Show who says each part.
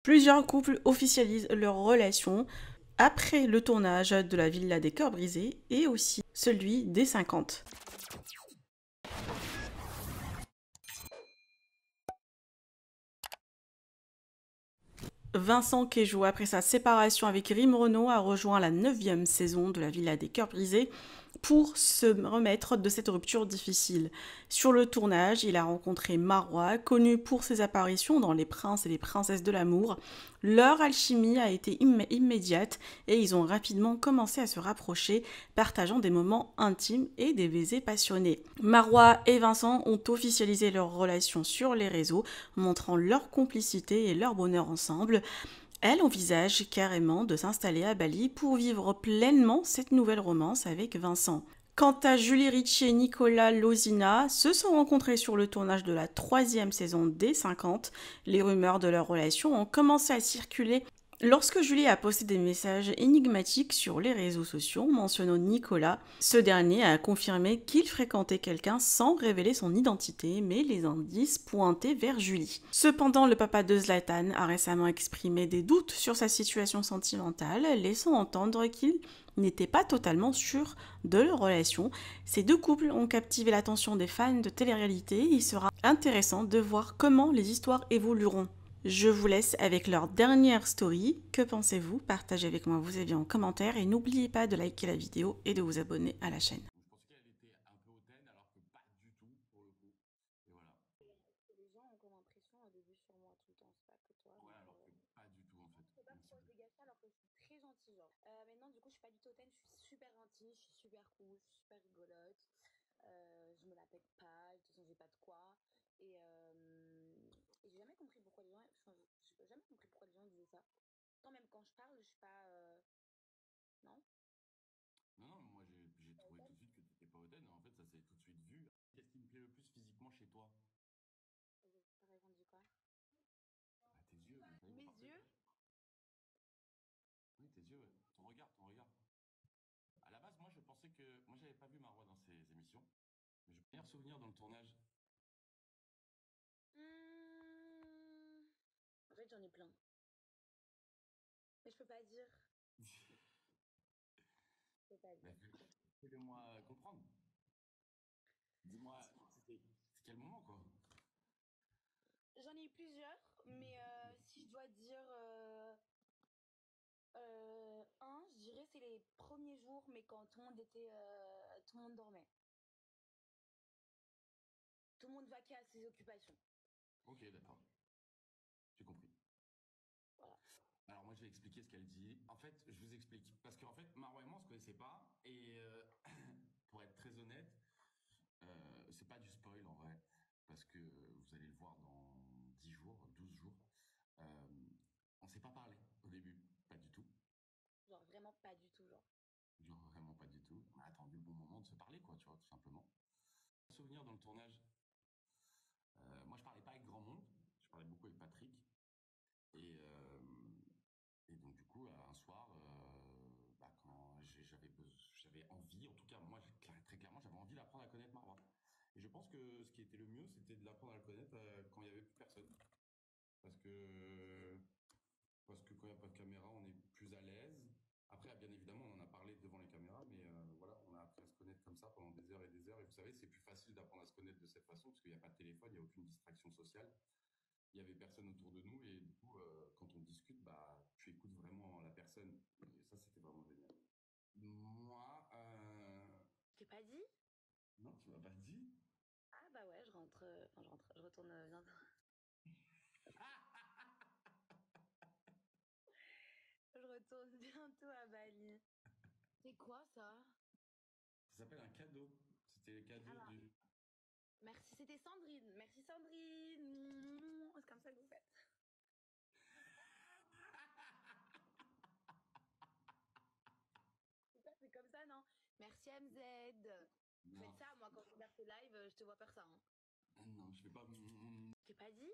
Speaker 1: Plusieurs couples officialisent leur relation après le tournage de la Villa des Cœurs Brisés et aussi celui des 50. Vincent Quéjou, après sa séparation avec Rim Renaud, a rejoint la 9e saison de la Villa des Cœurs Brisés pour se remettre de cette rupture difficile. Sur le tournage, il a rencontré Marois, connu pour ses apparitions dans Les Princes et les Princesses de l'amour. Leur alchimie a été immédiate et ils ont rapidement commencé à se rapprocher, partageant des moments intimes et des baisers passionnés. Marois et Vincent ont officialisé leur relation sur les réseaux, montrant leur complicité et leur bonheur ensemble. Elle envisage carrément de s'installer à Bali pour vivre pleinement cette nouvelle romance avec Vincent. Quant à Julie Ricci et Nicolas Lozina, se sont rencontrés sur le tournage de la 3e saison des 50. Les rumeurs de leur relation ont commencé à circuler lorsque Julie a posté des messages énigmatiques sur les réseaux sociaux mentionnant Nicolas. Ce dernier a confirmé qu'il fréquentait quelqu'un sans révéler son identité, mais les indices pointaient vers Julie. Cependant, le papa de Zlatan a récemment exprimé des doutes sur sa situation sentimentale, laissant entendre qu'il n'était pas totalement sûr de leur relation. Ces deux couples ont captivé l'attention des fans de télé-réalité et il sera intéressant de voir comment les histoires évolueront. Je vous laisse avec leur dernière story. Que pensez-vous? Partagez avec moi vos avis en commentaire et n'oubliez pas de liker la vidéo et de vous abonner à la chaîne.
Speaker 2: Je pensais qu'elle était un peu hautaine, alors que pas du tout, pour le coup. Et voilà.
Speaker 3: Les gens ont comme impression au début sur moi tout le temps, c'est pas que toi.
Speaker 2: Ouais, alors que pas du tout, en fait.
Speaker 3: Je sais pas
Speaker 2: Merci
Speaker 3: pourquoi je
Speaker 2: beaucoup.
Speaker 3: dégage ça alors que je suis très gentille, genre. Maintenant, du coup, je suis pas du tout hautaine, je suis super gentille, je suis super cool, je suis super rigolote. Je me la pète pas, de toute façon, j'ai pas de quoi. Et j'ai jamais compris pourquoi les gens. Enfin, j'ai jamais compris pourquoi les gens disaient ça. Pourtant, même quand je parle, je suis pas. Non?
Speaker 2: Non, non, moi j'ai trouvé tout de suite que t'étais pas hautaine. En fait, ça s'est tout de suite vu. Qu'est-ce qui me plaît le plus physiquement chez toi?
Speaker 3: T'as répondu quoi?
Speaker 2: Bah, tes yeux, mais ça y est,
Speaker 3: Mes
Speaker 2: c'est parfait.
Speaker 3: yeux?
Speaker 2: Oui, tes yeux, ouais. Ton regard, ton regard. À la base, moi, je pensais que. Moi, j'avais pas vu Marois dans ces émissions. Mais je meilleur souvenir dans le tournage.
Speaker 3: En fait, j'en ai plein. Mais je peux pas dire. Je peux pas
Speaker 2: Bah,
Speaker 3: dire.
Speaker 2: fais-le-moi comprendre. Dis-moi, c'était quel moment, quoi?
Speaker 3: J'en ai eu plusieurs, mais si je dois dire un, je dirais c'est les premiers jours, mais quand tout le monde dormait. Tout le monde vaquait à ses occupations.
Speaker 2: Ok, d'accord. J'ai compris.
Speaker 3: Voilà.
Speaker 2: Alors moi je vais expliquer ce qu'elle dit. En fait, je vous explique. Parce qu'en fait, Marois et moi on se connaissait pas. Et pour être très honnête, c'est pas du spoil en vrai. Parce que vous allez le voir dans 10 jours, 12 jours. Euh, on s'est pas parlé au début. Pas du tout.
Speaker 3: Genre vraiment pas du tout, genre.
Speaker 2: Genre vraiment pas du tout. On a attendu le bon moment de se parler, quoi, tu vois, tout simplement. Souvenir dans le tournage. Moi je parlais pas avec grand monde. Je parlais beaucoup avec Patrick. Et, et donc du coup, un soir, bah, quand j'avais envie, en tout cas moi très clairement, j'avais envie d'apprendre à connaître Marois. Et je pense que ce qui était le mieux, c'était de l'apprendre à le connaître quand il y avait plus personne. Parce que parce que quand il n'y a pas de caméra, on est plus à l'aise. Après, bien évidemment, on en a parlé devant les caméras, mais voilà, on a appris à se connaître comme ça pendant des heures et des heures. Et vous savez, c'est plus facile d'apprendre à se connaître de cette façon parce qu'il n'y a pas de téléphone, il n'y a aucune distraction sociale. Il y avait personne autour de nous et du coup, quand on discute, bah, tu écoutes vraiment la personne. Et ça, c'était vraiment génial. Moi,
Speaker 3: Je t'ai pas dit?
Speaker 2: non, tu m'as pas dit.
Speaker 3: Ah bah ouais, je retourne bientôt. Je retourne bientôt à Bali. C'est quoi ça?
Speaker 2: Ça s'appelle un cadeau. C'était le
Speaker 3: Ah
Speaker 2: cadeau
Speaker 3: bah,
Speaker 2: du.
Speaker 3: merci, c'était Sandrine. Merci Sandrine. C'est comme ça que vous faites. C'est comme ça, non? Merci MZ. Vous
Speaker 2: Non,
Speaker 3: faites ça, moi quand je regarde tes lives, je te vois faire ça. Hein.
Speaker 2: non, je fais pas.
Speaker 3: Je t'ai pas dit?